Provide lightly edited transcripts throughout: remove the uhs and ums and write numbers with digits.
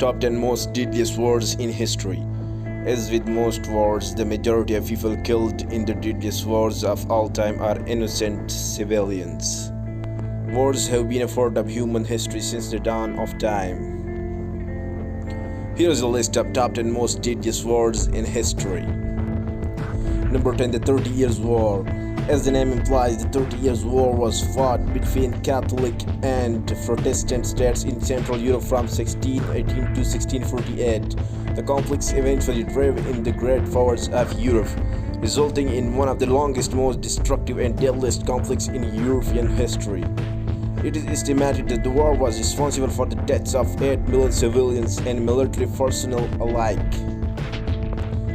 top 10 most deadliest wars in history. As with most wars, the majority of people killed in the deadliest wars of all time are innocent civilians. Wars have been a part of human history since the dawn of time. Here is a list of top 10 most deadliest wars in history. Number 10. The 30 Years' War. As the name implies, the 30 Years' War was fought between Catholic and Protestant states in Central Europe from 1618 to 1648. The conflicts eventually drove in the great powers of Europe, resulting in one of the longest, most destructive and deadliest conflicts in European history. It is estimated that the war was responsible for the deaths of 8 million civilians and military personnel alike.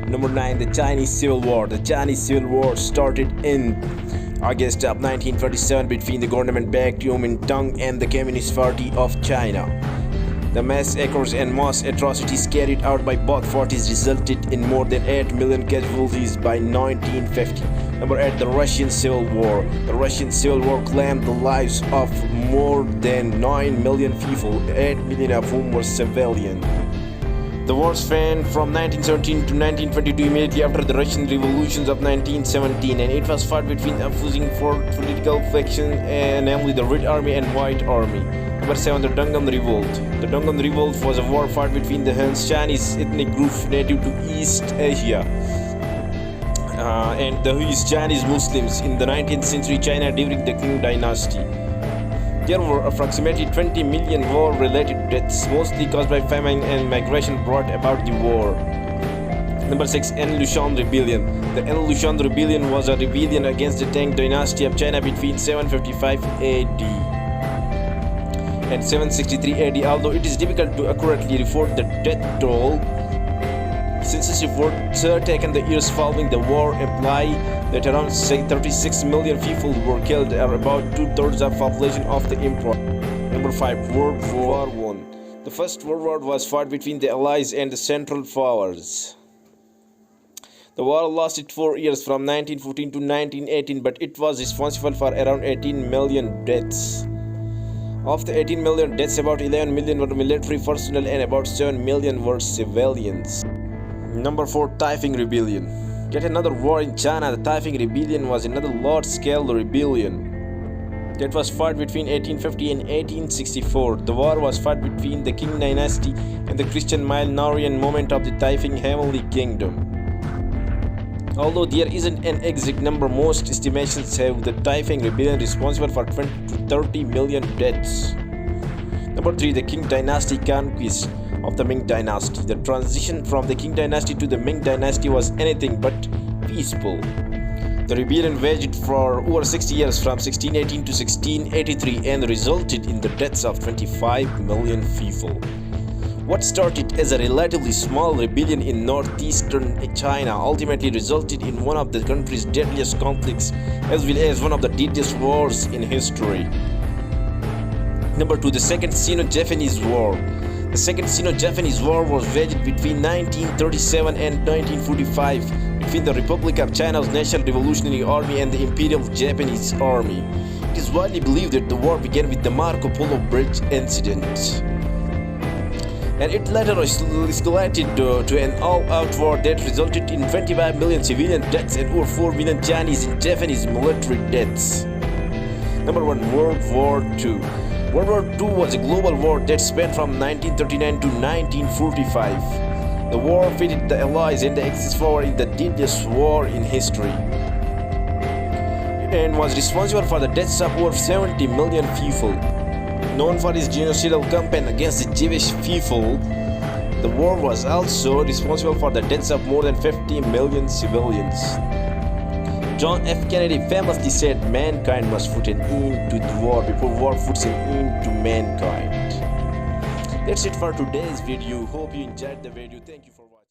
Number 9. The Chinese Civil War. The Chinese Civil War started in August of 1947 between the government-backed Kuomintang and the Communist Party of China. The massacres and mass atrocities carried out by both parties resulted in more than 8 million casualties by 1950. Number 8. The Russian Civil War. The Russian Civil War claimed the lives of more than 9 million people, 8 million of whom were civilian. The war spanned from 1917 to 1922, immediately after the Russian revolutions of 1917, and it was fought between opposing political factions, namely the Red Army and White Army. Number 7. The Dungan Revolt. The Dungan Revolt was a war fought between the Han's Chinese ethnic group native to East Asia and the Hui's Chinese Muslims in the 19th century China during the Qing dynasty. There were approximately 20 million war-related deaths, mostly caused by famine and migration brought about the war. Number 6. Lushan Rebellion. The Lushan Rebellion was a rebellion against the Tang dynasty of China between 755 AD and 763 AD, although it is difficult to accurately report the death toll. Census reports taken the years following the war imply that around 36 million people were killed, or about 2/3 of the population of the empire. Number 5. World War I. The First World War was fought between the Allies and the Central Powers. The war lasted 4 years from 1914 to 1918, but it was responsible for around 18 million deaths. Of the 18 million deaths, about 11 million were military personnel and about 7 million were civilians. Number 4. Taiping Rebellion. Yet another war in China. The Taiping Rebellion was another large-scale rebellion that was fought between 1850 and 1864. The war was fought between the Qing dynasty and the Christian Millenarian movement of the Taiping Heavenly Kingdom. Although there isn't an exact number, most estimations have the Taiping Rebellion responsible for 20 to 30 million deaths. Number 3. The Qing Dynasty Conquest of the Ming Dynasty. The transition from the Qing Dynasty to the Ming Dynasty was anything but peaceful. The rebellion waged for over 60 years from 1618 to 1683 and resulted in the deaths of 25 million people. What started as a relatively small rebellion in northeastern China ultimately resulted in one of the country's deadliest conflicts, as well as one of the deadliest wars in history. Number 2. The Second SinoJapanese War. The Second SinoJapanese War was waged between 1937 and 1945 between the Republic of China's National Revolutionary Army and the Imperial Japanese Army. It is widely believed that the war began with the Marco Polo Bridge incident, and it later escalated to an all-out war that resulted in 25 million civilian deaths and over 4 million Chinese and Japanese military deaths. Number 1. World War II. World War II was a global war that spanned from 1939 to 1945. The war pitted the Allies and the Axis power in the deadliest war in history, and was responsible for the deaths of over 70 million people. Known for its genocidal campaign against the Jewish people, the war was also responsible for the deaths of more than 50 million civilians. John F. Kennedy famously said, "Mankind must put an end to the war before war puts an end to mankind." That's it for today's video. Hope you enjoyed the video. Thank you for watching.